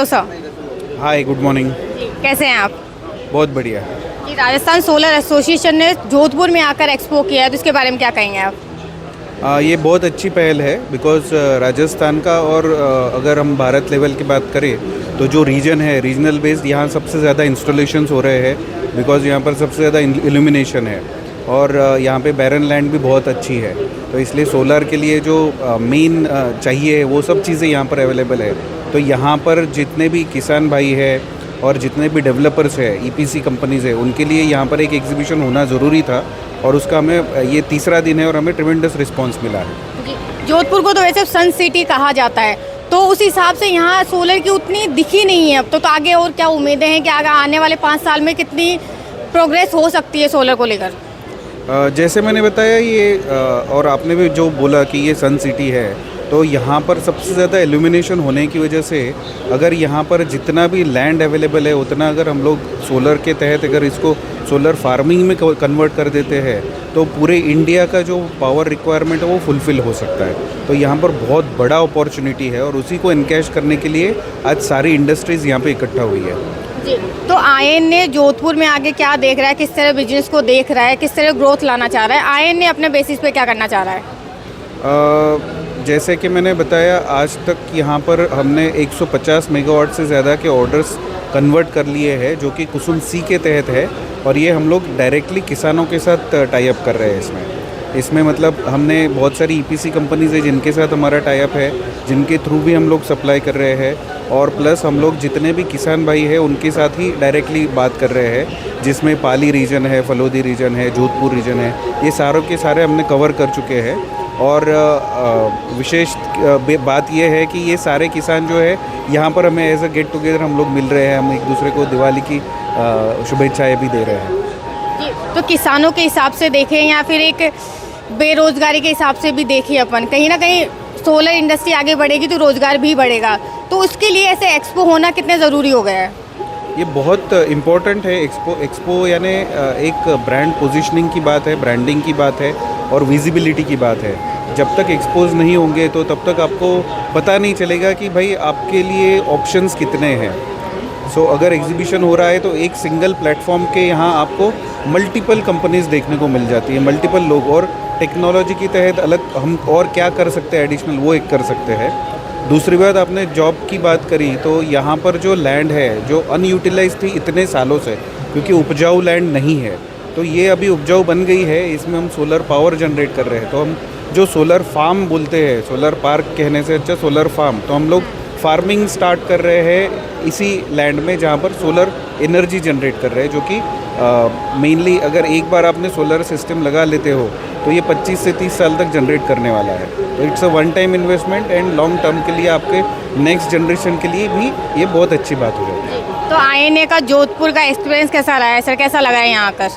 Hello sir. Hi, good morning. कैसे हैं आप? बहुत बढ़िया। जी, राजस्थान सोलर एसोसिएशन ने जोधपुर में आकर एक्सपो किया है, तो इसके बारे में क्या कहेंगे आप? ये बहुत अच्छी पहल है बिकॉज़ राजस्थान का और अगर हम भारत लेवल की बात करें तो जो रीजन है, रीजनल बेस्ड, यहाँ सबसे ज़्यादा इंस्टॉलेशंस हो रहे हैं बिकॉज़ यहाँ पर सबसे ज़्यादा इल्यूमिनेशन है और यहाँ पे बैरन लैंड भी बहुत अच्छी है। तो इसलिए सोलर के लिए जो मेन चाहिए वो सब चीज़ें यहाँ पर अवेलेबल है। तो यहाँ पर जितने भी किसान भाई है और जितने भी डेवलपर्स है, ईपीसी कंपनीज़ है, उनके लिए यहाँ पर एक एग्जीबिशन होना ज़रूरी था और उसका हमें ये तीसरा दिन है और हमें ट्रिमेंडस रिस्पांस मिला है। जी, जोधपुर को तो वैसे सन सिटी कहा जाता है, तो उस हिसाब से यहाँ सोलर की उतनी दिखी नहीं है अब तो आगे और क्या उम्मीदें हैं कि आगे आने वाले 5 साल में कितनी प्रोग्रेस हो सकती है सोलर को लेकर? जैसे मैंने बताया ये और आपने भी जो बोला कि ये सन सिटी है, तो यहाँ पर सबसे ज़्यादा एल्यूमिनेशन होने की वजह से अगर यहाँ पर जितना भी लैंड अवेलेबल है उतना अगर हम लोग सोलर के तहत अगर इसको सोलर फार्मिंग में कन्वर्ट कर देते हैं तो पूरे इंडिया का जो पावर रिक्वायरमेंट है वो फुलफ़िल हो सकता है। तो यहाँ पर बहुत बड़ा अपॉर्चुनिटी है और उसी को इनकैश करने के लिए आज सारी इंडस्ट्रीज़ यहाँ पे इकट्ठा हुई है। जी, तो आयन ने जोधपुर में आगे क्या देख रहा है, किस तरह बिजनेस को देख रहा है, किस तरह ग्रोथ लाना चाह रहा है, आयन ने अपने बेसिस पे क्या करना चाह रहा है? जैसे कि मैंने बताया, आज तक यहाँ पर हमने 150 मेगावाट से ज़्यादा के ऑर्डर्स कन्वर्ट कर लिए हैं जो कि कुसुम सी के तहत है और ये हम लोग डायरेक्टली किसानों के साथ टाई अप कर रहे हैं। इसमें मतलब हमने बहुत सारी ईपीसी कंपनीज़ है जिनके साथ हमारा टाई अप है, जिनके थ्रू भी हम लोग सप्लाई कर रहे हैं और प्लस हम लोग जितने भी किसान भाई हैं उनके साथ ही डायरेक्टली बात कर रहे हैं, जिसमें पाली रीजन है, फलोदी रीजन है, जोधपुर रीजन है, ये सारों के सारे हमने कवर कर चुके हैं। और विशेष बात यह है कि ये सारे किसान जो है यहाँ पर हमें एज अ गेट टुगेदर हम लोग मिल रहे हैं, हम एक दूसरे को दिवाली की शुभेच्छाएँ भी दे रहे हैं। जी, तो किसानों के हिसाब से देखें या फिर एक बेरोजगारी के हिसाब से भी देखिए अपन, कहीं ना कहीं सोलर इंडस्ट्री आगे बढ़ेगी तो रोजगार भी बढ़ेगा, तो उसके लिए ऐसे एक्सपो होना कितने ज़रूरी हो गया है? ये बहुत इम्पोर्टेंट है। एक्सपो यानी एक ब्रांड पोजीशनिंग की बात है, ब्रांडिंग की बात है और विजिबिलिटी की बात है। जब तक एक्सपोज नहीं होंगे तो तब तक आपको पता नहीं चलेगा कि भाई आपके लिए ऑप्शंस कितने हैं। सो अगर एग्जीबिशन हो रहा है तो एक सिंगल प्लेटफॉर्म के यहाँ आपको मल्टीपल कंपनीज देखने को मिल जाती है, मल्टीपल लोग, और टेक्नोलॉजी के तहत अलग हम और क्या कर सकते हैं एडिशनल वो एक कर सकते हैं। दूसरी बात, आपने जॉब की बात करी तो यहाँ पर जो लैंड है जो अनयूटिलाइज थी इतने सालों से, क्योंकि उपजाऊ लैंड नहीं है, तो ये अभी उपजाऊ बन गई है। इसमें हम सोलर पावर जनरेट कर रहे हैं। तो हम जो सोलर फार्म बोलते हैं, सोलर पार्क कहने से अच्छा सोलर फार्म, तो हम लोग फार्मिंग स्टार्ट कर रहे हैं इसी लैंड में जहाँ पर सोलर एनर्जी जनरेट कर रहे हैं, जो कि मेनली अगर एक बार आपने सोलर सिस्टम लगा लेते हो तो ये 25 से 30 साल तक जनरेट करने वाला है। तो it's a one time investment and long term के लिए आपके नेक्स्ट जनरेशन के लिए भी ये बहुत अच्छी बात हो जाती है। तो आईएनए का जोधपुर का एक्सपीरियंस कैसा रहा है सर, कैसा लगा है यहाँ आकर?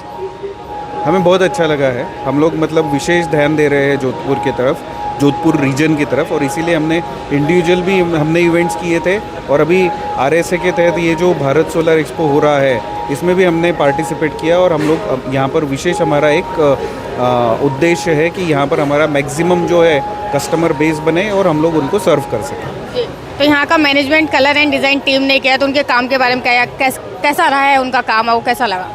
हमें बहुत अच्छा लगा है। हम लोग मतलब विशेष ध्यान दे रहे हैं जोधपुर की तरफ, जोधपुर रीजन की तरफ, और इसीलिए हमने इंडिविजुअल भी हमने इवेंट्स किए थे और अभी आरएसए के तहत ये जो भारत सोलर एक्सपो हो रहा है इसमें भी हमने पार्टिसिपेट किया और हम लोग यहाँ पर विशेष हमारा एक उद्देश्य है कि यहाँ पर हमारा मैक्सिमम जो है कस्टमर बेस बने और हम लोग उनको सर्व कर सकें। तो यहाँ का management colour and design team ने किया, तो उनके काम के बारे में कैसा रहा है उनका काम, वो कैसा लगा?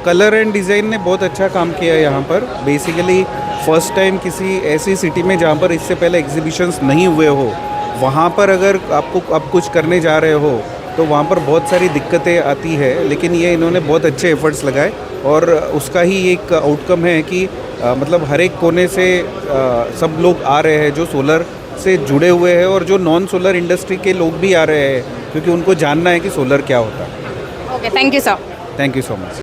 कलर एंड डिज़ाइन ने बहुत अच्छा काम किया यहाँ पर। बेसिकली फर्स्ट टाइम किसी ऐसी सिटी में जहाँ पर इससे पहले एग्जीबिशंस नहीं हुए हो, वहाँ पर अगर आपको अब कुछ करने जा रहे हो तो वहाँ पर बहुत सारी दिक्कतें आती है, लेकिन ये इन्होंने बहुत अच्छे एफर्ट्स लगाए और उसका ही एक आउटकम है कि मतलब हर एक कोने से सब लोग आ रहे हैं जो सोलर से जुड़े हुए हैं और जो नॉन सोलर इंडस्ट्री के लोग भी आ रहे हैं, क्योंकि उनको जानना है कि सोलर क्या होता है। Okay, thank you sir. Thank you so much.